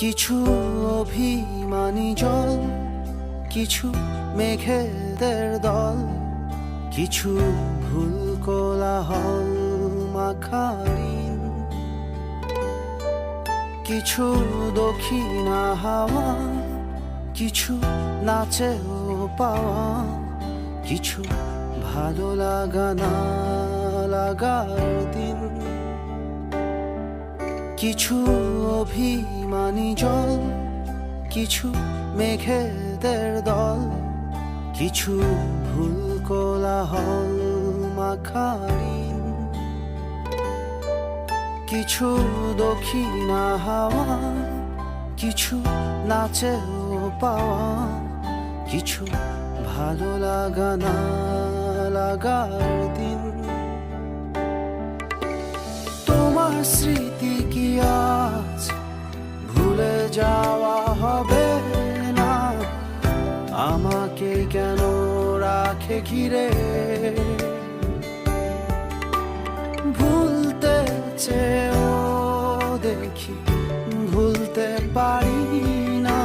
কিছু অভিমানী জল, কিছু মেঘেদের দল, কিছু ভুল কোলাহল মাখালিন, কিছু দক্ষিণা হাওয়া, কিছু নাচেও পাওয়া, কিছু ভালো লাগা না লাগার দিন। কিছু অভিমানী জল, কিছু মেঘেদের দল, কিছু ভুল কোলাহল মাখালিন, কিছু দক্ষিণা হাওয়া, কিছু নাচেও পাওয়া, কিছু ভালো লাগা না লাগার দিন। তোমার স্মৃতি কি আজ ভুলে যাওয়া হবে না? আমাকে কেন রাখে ঘিরে? ভুলতে চেয়েও দেখি ভুলতে পারি না,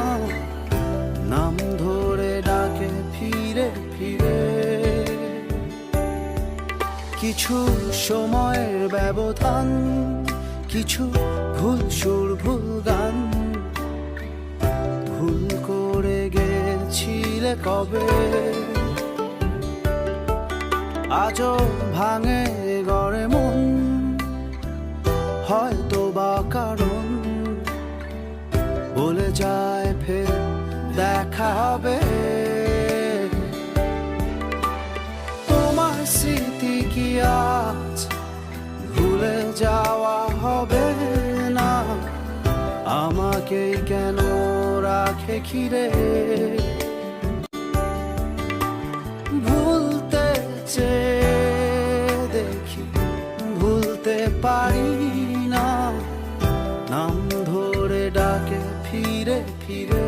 নাম ধরে ডাকে ফিরে ফিরে। কিছু সময়ের ব্যবধান, কিছু ভুল সুর ভুল গান, ভুল করে গেছিলে কবে? আজও ভাঙে গড়ে মন, হয়তো বা কারণ বলে যায় ফের দেখা হবে। তোমার স্মৃতি কি আজ ভুলে যাওয়া হবে না? আমাকেই কেন রাখে ঘিরে? ভুলতে চেয়ে দেখি ভুলতে পারি না, নাম ধরে ডাকে ফিরে ফিরে।